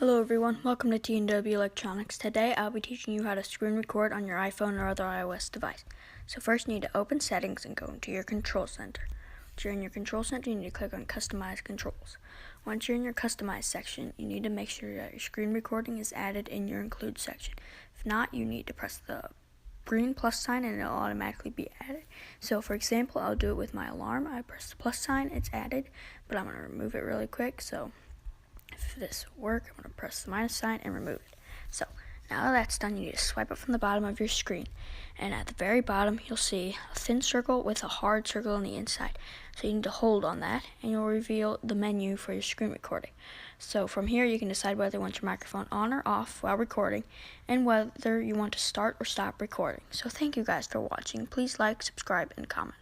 Hello everyone, welcome to T&W Electronics. Today I'll be teaching you how to screen record on your iPhone or other iOS device. So first you need to open settings and go into your control center. Once you're in your control center, you need to click on customize controls. Once you're in your customize section, you need to make sure that your screen recording is added in your include section. If not, you need to press the green plus sign and it'll automatically be added. So for example, I'll do it with my alarm. I press the plus sign, it's added, but I'm going to remove it really quick. So if this will work, I'm going to press the minus sign and remove it. So now that that's done, you need to swipe up from the bottom of your screen. And at the very bottom, you'll see a thin circle with a hard circle on the inside. So you need to hold on that, and you'll reveal the menu for your screen recording. So from here, you can decide whether you want your microphone on or off while recording, and whether you want to start or stop recording. So thank you guys for watching. Please like, subscribe, and comment.